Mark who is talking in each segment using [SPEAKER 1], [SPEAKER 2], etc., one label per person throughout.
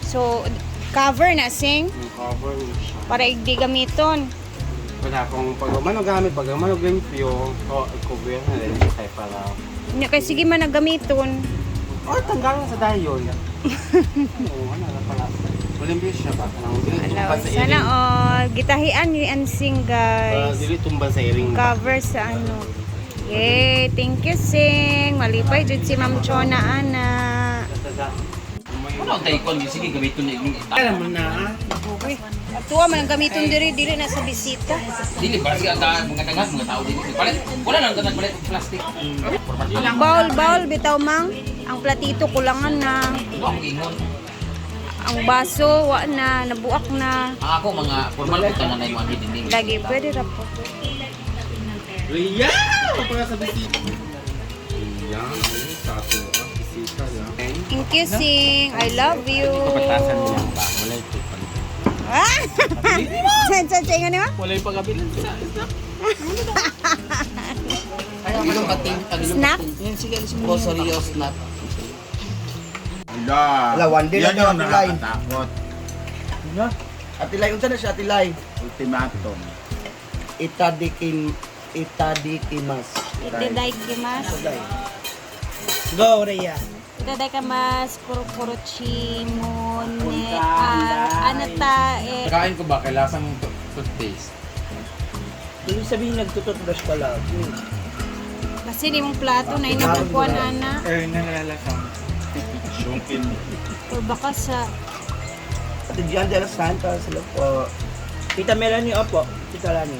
[SPEAKER 1] So, cover na sing
[SPEAKER 2] Cover na siya.
[SPEAKER 1] para igdi gamiton.
[SPEAKER 2] Wala kung pag-umano gamit, pag-umano limpyo, o cover na rin siya tayo para...
[SPEAKER 1] Nya kay sige man nagamiton.
[SPEAKER 2] O, tanggal sa dayon. Ano na pala. Limpyo siya ba?
[SPEAKER 1] Alaw, sana all gitahian ni Ansing guys.
[SPEAKER 2] Dili tumba sa iring.
[SPEAKER 1] Cover sa ano. Yay, thank you sing. Malipay jud si Ma'am Chona ana.
[SPEAKER 3] Ano ang taikon? Sige, gamitin niya yung
[SPEAKER 2] Alam mo na.
[SPEAKER 1] Okay. Atuwa man ang gamiton diri na sa bisita.
[SPEAKER 3] Dili ba siya mga dagat, mga tao din. Palit, wala nang dagat palit ng plastic.
[SPEAKER 1] Bowl bitaw mang. Ang platito kulangan na.
[SPEAKER 3] Ito ang ingon.
[SPEAKER 1] Ang baso wa na, nabuak na.
[SPEAKER 3] Ang ako mga formal ko tanan na yung mga dinding.
[SPEAKER 1] Lagi pwede ra po.
[SPEAKER 2] Ria! Para sa bisita. Ria, ay tato. Bisita lang.
[SPEAKER 1] Thank you sing. I love you.
[SPEAKER 2] Kapatasan mo lang ba? Wala ito.
[SPEAKER 1] Ah! Sen nga ni mo?
[SPEAKER 2] Wala yung pagkabilan.
[SPEAKER 3] Ilong kating,
[SPEAKER 1] Snack?
[SPEAKER 3] grocery o snack.
[SPEAKER 4] Ala, one day
[SPEAKER 5] Yan
[SPEAKER 4] lang
[SPEAKER 5] yung
[SPEAKER 4] Atilay.
[SPEAKER 5] nakakatakot.
[SPEAKER 4] Atilay, unsa na siya Atilay?
[SPEAKER 5] Ultimatum.
[SPEAKER 4] Itadikimas.
[SPEAKER 1] Itaday kimas.
[SPEAKER 4] Go, Rhea.
[SPEAKER 1] Itaday kamas puro chimone. Anata
[SPEAKER 5] Kain ko ba? Kailasang toothpaste.
[SPEAKER 4] Ibig sabihin nagtututbrush ka lang.
[SPEAKER 1] kasi ni mong plato na inabukuan ana.
[SPEAKER 2] Nalalasang.
[SPEAKER 5] Syungkin.
[SPEAKER 1] Or baka sa
[SPEAKER 4] Ate Gian de la Santa, sila po. Tita Melanie, opo. Tita Lani.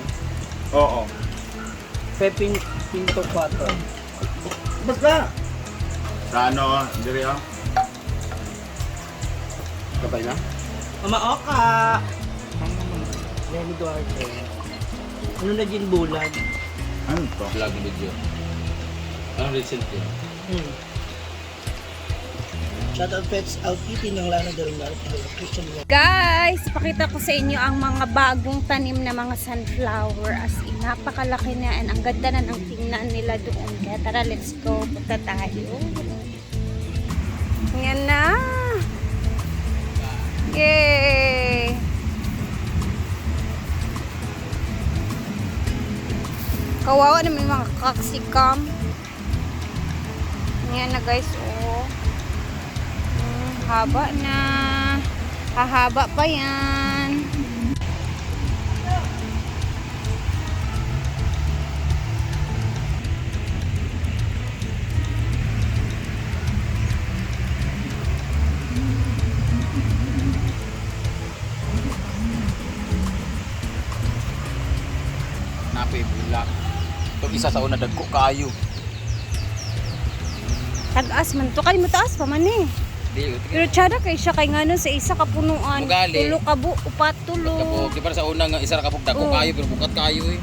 [SPEAKER 5] Oo.
[SPEAKER 4] Pepin Pinto 4. Basta!
[SPEAKER 5] Sa ano, diri ah?
[SPEAKER 2] Kapay na?
[SPEAKER 4] Mama Oka! Lenny Duarte. Ano na din bulag?
[SPEAKER 5] Ano to?
[SPEAKER 3] Vlog video. Ano recent yun?
[SPEAKER 4] Shout out Pets Out Eating ng Lana Del Mar. Christian Walker.
[SPEAKER 1] guys, pakita ko sa inyo ang mga bagong tanim na mga sunflower. As in, napakalaki na and ang ganda na ng tingnan nila doon. Kaya tara, let's go. Punta tayo. Yan na. Yay! Kawawa naman yung mga kaksikam. Yan na guys, oh. Haba na. Hahaba pa yan.
[SPEAKER 3] Napoy bulak. Ito isa sa una dagko kayo.
[SPEAKER 1] Tagas man to. Kali mo taas pa man eh. Pero tsada kay siya kay ngano sa isa kapunuan.
[SPEAKER 3] Mugali.
[SPEAKER 1] Tulo kabo, upat tulo.
[SPEAKER 3] Kapag di para sa una nga isa ra kapag dagko
[SPEAKER 1] Oo.
[SPEAKER 3] kayo pero bukat kayo eh.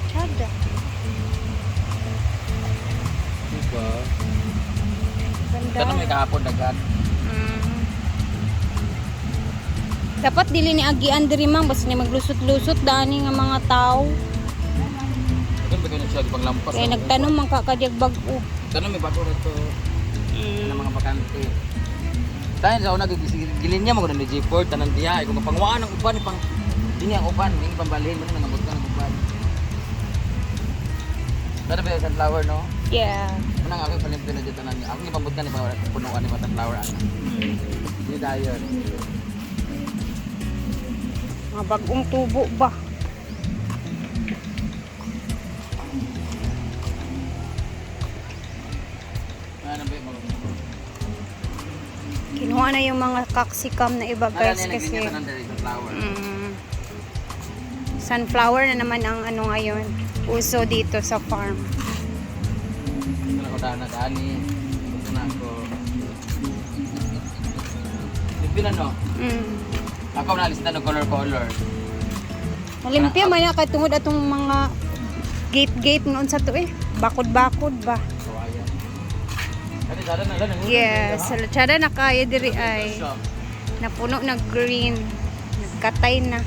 [SPEAKER 1] Tsada.
[SPEAKER 3] Diba?
[SPEAKER 1] Ganda.
[SPEAKER 3] Kana may kahapon dagat.
[SPEAKER 1] Dapat dili ni agian diri mang basta ni maglusot-lusot dani nga mga tao.
[SPEAKER 3] Kan ba kayo siya di paglampas.
[SPEAKER 1] Kaya nagtanong man kakadyag bag-o.
[SPEAKER 3] Tanong may bago rito na mga bakante. Dahil sa una gilin niya mo ni G4 tanan diha kung pangwaan ng uban pang dinhi ang uban ning pambalhin mo na nangabot ka ng uban. Dara ba sa flower no?
[SPEAKER 1] Yeah.
[SPEAKER 3] Unang ako palimpyo na dito tanan niya. Ako gipambot ka ni pang punuan ni mata flower ana. Di dayon.
[SPEAKER 1] Mga bagong tubo ba?
[SPEAKER 3] Ano ba mo?
[SPEAKER 1] Kinuha na yung mga kaksikam na iba guys kasi
[SPEAKER 3] sa flower.
[SPEAKER 1] Sunflower na naman ang ano ngayon. Uso dito sa farm.
[SPEAKER 3] Ito na ko na dani. Ito na ako. Limpyo na no? Ako naalis na ng color.
[SPEAKER 1] Malimpyo man na katungod atong mga gate noon sa to eh. Bakod-bakod ba?
[SPEAKER 3] Kawayan. Kasi sada na lang.
[SPEAKER 1] Yes, sa latsada na kaya diri ay napuno na green. Nagkatay na.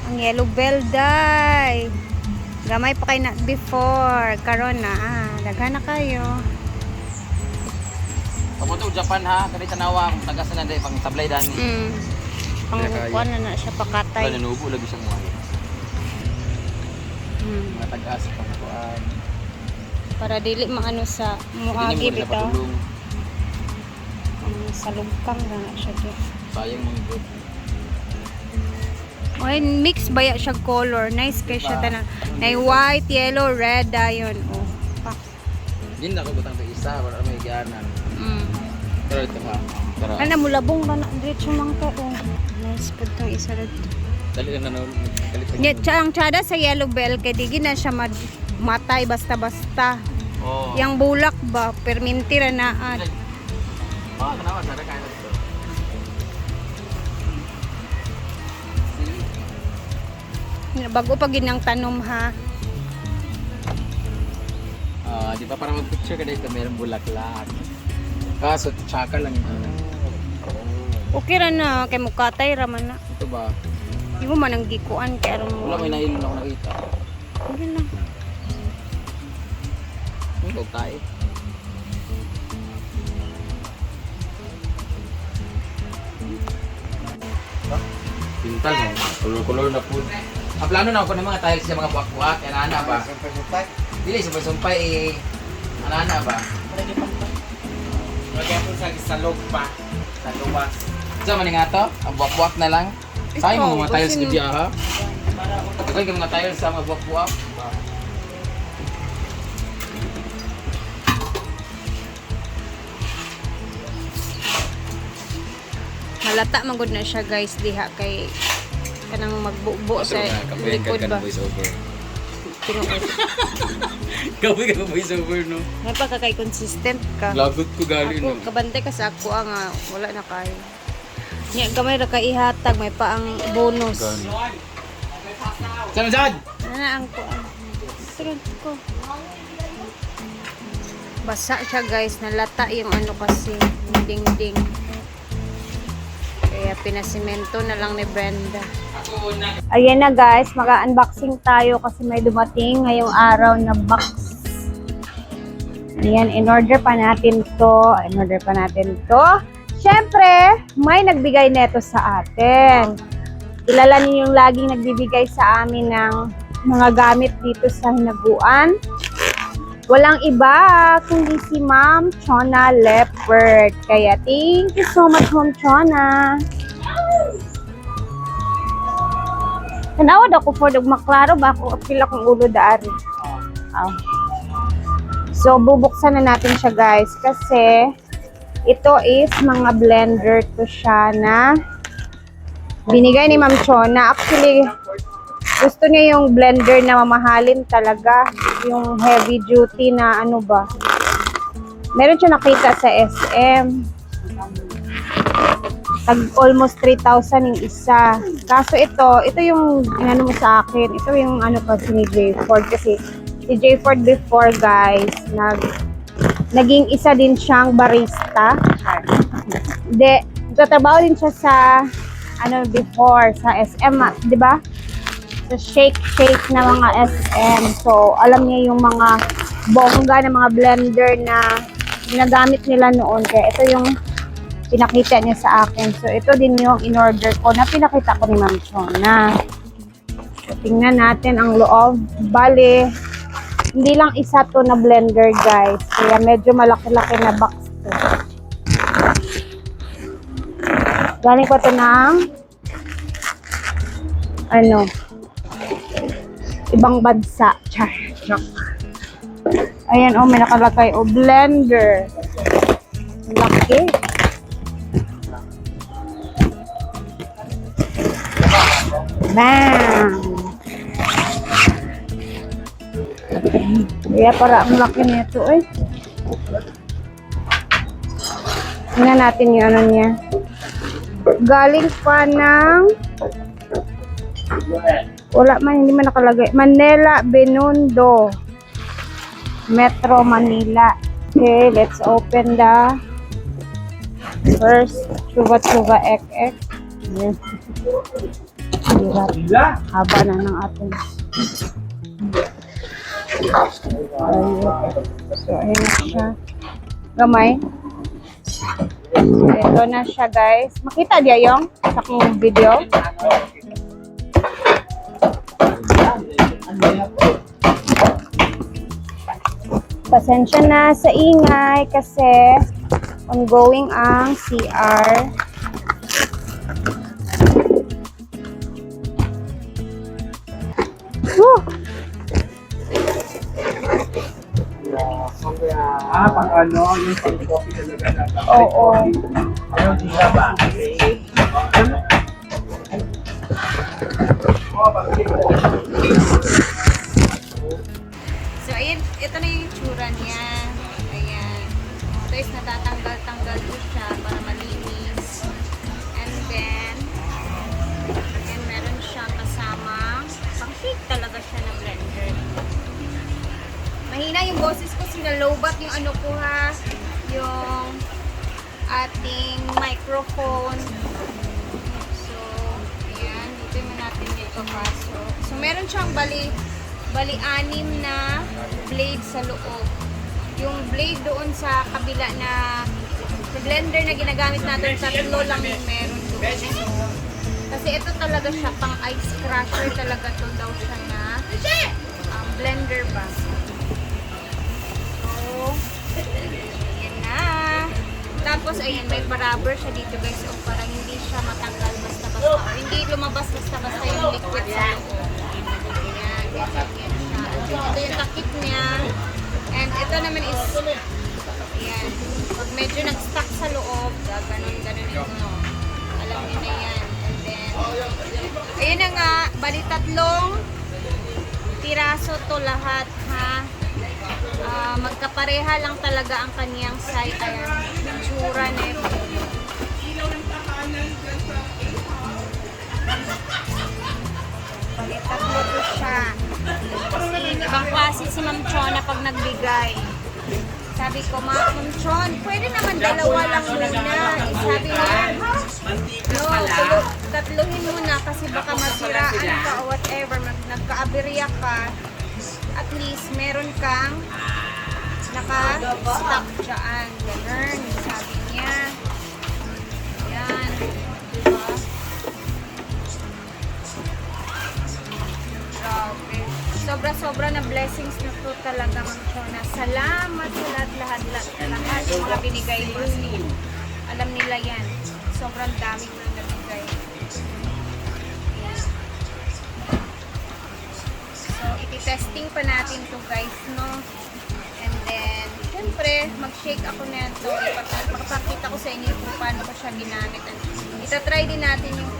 [SPEAKER 1] Ang yellow bell day. Gamay pa kayo na before. Karon na. Daghan na kayo.
[SPEAKER 3] Papunta ko Japan ha. Kani tanawa kung tagas na dahil pang tablay dani.
[SPEAKER 1] Pangkuan na siya pakatay.
[SPEAKER 3] Kaya nanubo lagi siyang muhay. Mga tagas pang kuan.
[SPEAKER 1] Para dili maano sa muagi bitaw. Sa lugkang na siya di.
[SPEAKER 3] Sayang mga good.
[SPEAKER 1] Ay, mix baya siya color. Nice kay siya tanan. Nay white, yellow, red dayon. Oh. Pa.
[SPEAKER 3] Hindi na ako butang sa isa para may gianan. Pero ito ha. Pero
[SPEAKER 1] Ana mulabong ba na diretso man ka oh. Nice pud tong isa dito.
[SPEAKER 3] dali na nanood.
[SPEAKER 1] Nya ang tsada sa yellow bell kay di na siya matay basta-basta.
[SPEAKER 3] Oh.
[SPEAKER 1] Yang bulak ba perminti ra naa.
[SPEAKER 3] Oh, kenapa sada kaya ito?
[SPEAKER 1] Bago pa ginang tanom ha.
[SPEAKER 3] Di ba para mag-picture ka dito mayroong bulaklak. Kaso tsaka lang yun.
[SPEAKER 1] Okay ra na kay mukatay ra man na.
[SPEAKER 3] Ito ba?
[SPEAKER 1] Di mo man ang gikuan kay aron mo.
[SPEAKER 3] Wala may nailon ako nakita.
[SPEAKER 1] Okay lang.
[SPEAKER 3] Ito tayo. Pintal mo. Color-color na po. Ang plano na ako ng mga tiles sa mga buwak-buwak. Ana ba? Dili, sumpay-sumpay eh. Ana ba?
[SPEAKER 2] Lagyan po sa loob pa. Sa luwas.
[SPEAKER 3] Sa man nga to? Ang buwak-buwak na lang. Sayang mo mga tiles
[SPEAKER 1] kasi-
[SPEAKER 3] ko diya ha. Tagay ka mga tiles sa mga buwak-buwak.
[SPEAKER 1] Halata man gud na siya guys diha kay kanang magbubo sa likod ba. Tinuod.
[SPEAKER 3] Gawin ka voice over no?
[SPEAKER 1] May pagkakay consistent ka.
[SPEAKER 3] Lagot ko gali no.
[SPEAKER 1] Ako, kabantay ka sa ako nga wala na kayo. Nya gamay ra ka ihatag may pa ang bonus.
[SPEAKER 3] Saan dyan?
[SPEAKER 1] Ana ang kuan. Sunod ko. Basa siya guys, nalata yung ano kasi, yung dingding. Kaya pinasimento na lang ni Brenda. Ayan na guys, maka-unboxing tayo kasi may dumating ngayong araw na box. Ayan, in-order pa natin to. Siyempre, may nagbigay neto sa atin. Kilala niyo yung laging nagbibigay sa amin ng mga gamit dito sa hinaguan. Walang iba kundi si Ma'am Chona Leopard. Kaya thank you so much, Ma'am Chona. Tanawad ako for maklaro ba ako apil akong ulo daari. Oh. So bubuksan na natin siya guys kasi ito is mga blender to siya na binigay ni Ma'am Chona. Actually, gusto niya yung blender na mamahalin talaga. Yung heavy duty na ano ba. Meron siya nakita sa SM. Tag almost 3,000 yung isa. Kaso ito yung ano mo sa akin. Ito yung ano kasi ni J Ford. Kasi si J Ford before guys, naging isa din siyang barista. Nagtatrabaho din siya sa ano before sa SM, 'di ba? Sa shake na mga SM. So, alam niya yung mga bongga na mga blender na ginagamit nila noon. Kaya ito yung pinakita niya sa akin. So, ito din yung in-order ko na pinakita ko ni Ma'am Chona. So, tingnan natin ang loob. Bale, hindi lang isa to na blender, guys. Kaya medyo malaki-laki na box to. Galing ko to ng ano, ibang bansa. Char. Ayan, oh, may nakalagay. Oh, blender. Laki. Bam! Kaya para ang laki nito eh. Tingnan natin yung ano niya. Galing pa ng wala man, hindi man nakalagay. Manila Binondo, Metro Manila. Okay, let's open the first Chuba Ek. Yes. Hirap. Haba na ng ating. Ayun. So, ayun na siya. Gamay. So, ito na siya, guys. Makita diya yung sa kong video. Pasensya na sa ingay kasi ongoing ang CR. Woo!
[SPEAKER 4] Pang ano, yung pang-coffee talaga na.
[SPEAKER 1] Oo.
[SPEAKER 4] Ayaw dila ba?
[SPEAKER 1] So, ayun, ito na yung itsura niya. Ayan. Guys, natatanggal-tanggal ko siya para malinis. And then, ayan, meron siyang kasama. Pang-shake talaga siya na blender. Mahina yung boses ko, sinalobat yung ano ko ha. Yung ating microphone. So, ayan, dito yung natin yung papasok. So, meron siyang bali-anim na blade sa loob. Yung blade doon sa kabila na blender na ginagamit natin, 3 lang yung meron doon. So, kasi ito talaga siya, pang ice crusher talaga to daw siya na blender ba. So, yan na. Tapos, ayan, may rubber siya dito guys. So, parang hindi siya matanggal basta-basta. O hindi lumabas basta-basta yung liquid sa loob. Ayan, ganyan siya. Ito yung takip niya. And ito naman is, ayan, pag medyo nag-stuck sa loob, ganun-ganun yung alam niyo na yan. And then, ayun na nga, bali 3 piraso to lahat, ha. Magkapareha lang talaga ang kaniyang size. Ayan, itsura na ito. Bali 3 to siya. Kasi ibang klase si Ma'am Chona pag nagbigay. Sabi ko, Ma'am Chon, pwede naman 2 lang muna. Sabi niya, no, 3 muna kasi baka masiraan ka o whatever, nagka-aberya ka. At least, meron kang naka-stock dyan. Ganun, sabi niya. Yan. Diba? Grabe. Sobra-sobra na blessings na to talaga, Ma'am Chona. Salamat sa lahat yung mga binigay mo. Alam nila yan. Sobrang dami mo na nabigay. So, iti-testing pa natin to guys, no? And then, syempre, mag-shake ako na ito. Ipapakita ko sa inyo kung paano ko siya ginamit. And itatry din natin yung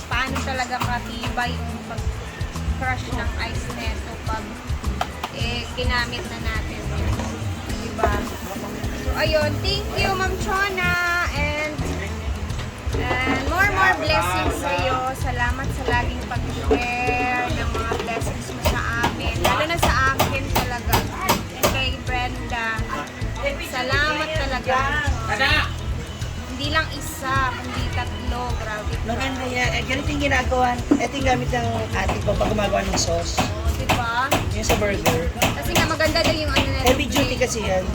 [SPEAKER 1] paano talaga katibay yung pag-crush ng ice neto pag ginamit na natin. Diba? So, ayun. Thank you, Ma'am Chona. And more blessings sa'yo. Salamat sa laging pag-share ng mga blessings mo sa amin. Lalo na sa akin talaga. And kay Brenda. Salamat talaga. Hindi lang isa, kundi 3. Grabe.
[SPEAKER 4] Maganda yan. Ganito yung ginagawa. Ito yung gamit ng ate ko pag gumagawa ng sauce.
[SPEAKER 1] Diba?
[SPEAKER 4] Yung sa burger.
[SPEAKER 1] Kasi nga maganda daw yung ano na.
[SPEAKER 4] Heavy duty kasi yan.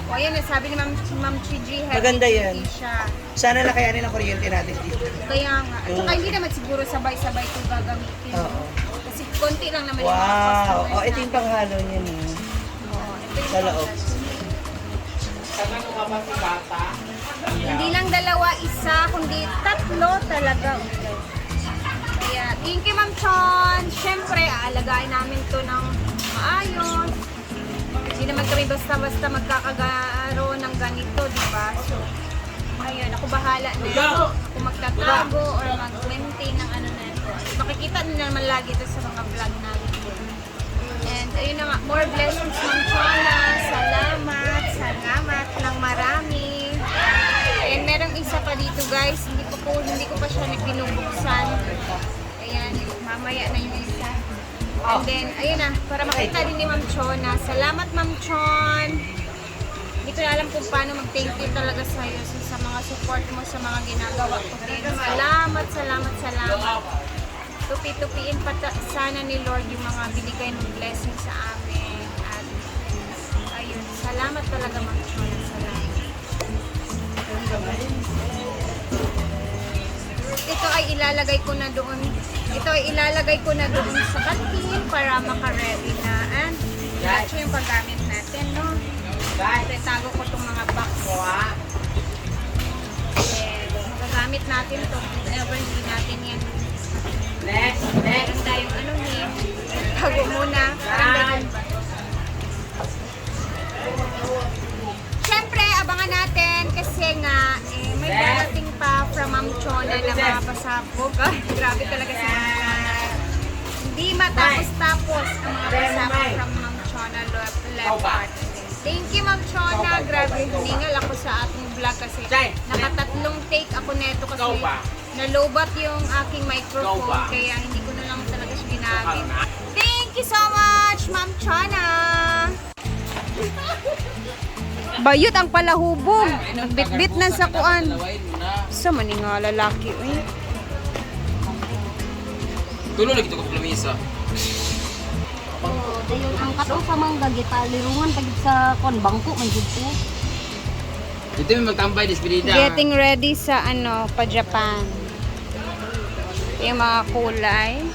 [SPEAKER 1] O ayan, sabi ni Ma'am Chiji, heavy
[SPEAKER 4] Maganda yan.
[SPEAKER 1] duty siya.
[SPEAKER 4] Sana nakayanin ang kuryente natin dito.
[SPEAKER 1] Kaya nga. At saka hindi naman siguro sabay-sabay itong gagamitin.
[SPEAKER 4] Oo.
[SPEAKER 1] Kasi konti lang naman yung mga
[SPEAKER 4] Wow!
[SPEAKER 1] customers
[SPEAKER 4] Oh, ito yung panghalo niya eh.
[SPEAKER 1] Oo, ito yung
[SPEAKER 4] Sa loob.
[SPEAKER 1] Hindi lang 2, isa, kundi 3 talaga. Kaya, thank you Ma'am Chon. Siyempre, aalagaan namin to ng maayos. Hindi naman kami basta-basta magkakagaro ng ganito, di ba? So, ayun, ako bahala na. Kung magtatago or mag-maintain ng ano na ito. makikita niyo naman lagi ito sa mga vlog namin. And ayun na nga, more blessings Ma'am Chona. Salamat ng marami. And merong isa pa dito guys, hindi ko pa siya binubuksan. Ayan, mamaya na yung isa. And then, ayun na, para makita din ni Ma'am Chona. Salamat Ma'am Chon. Hindi ko na alam kung paano mag-thank you talaga sa'yo sa mga support mo sa mga ginagawa ko din. Salamat. Tupi-tupiin pa sana ni Lord yung mga binigay ng blessing sa amin. At ayun, salamat talaga Ma'am Chona. Salamat. Ito ay ilalagay ko na doon. Sa kantin para maka-ready na. And ito yung paggamit natin, no? Itago ko itong mga box. And magagamit natin ito. Whenever hindi natin yan. Meron tayong ano niya. Itago muna. Parang ganun ba? Siyempre, abangan natin kasi nga may darating pa from Ma'am Chona na mga pasabog. Ay, grabe talaga si Ma'am Chona. Hindi matapos-tapos ang mga pasabog from Ma'am Chona left part. Thank you Ma'am Chona. Grabe, hiningal ako sa ating vlog kasi nakatatlong take ako neto kasi nalobat yung aking microphone kaya hindi ko na lang talaga siya ginamit. Thank you so much Ma'am Chona. Bayot ang palahubog. Nagbitbit na sa kuan. Sa maning nga lalaki. Eh.
[SPEAKER 3] Tulo lagi ito ko lamisa.
[SPEAKER 6] Dayon ang katong sa mga gitalirungan pag sa kon bangko man jud ko.
[SPEAKER 3] Dito may magtambay despedida.
[SPEAKER 1] Getting ready sa pa Japan. Yung mga kulay.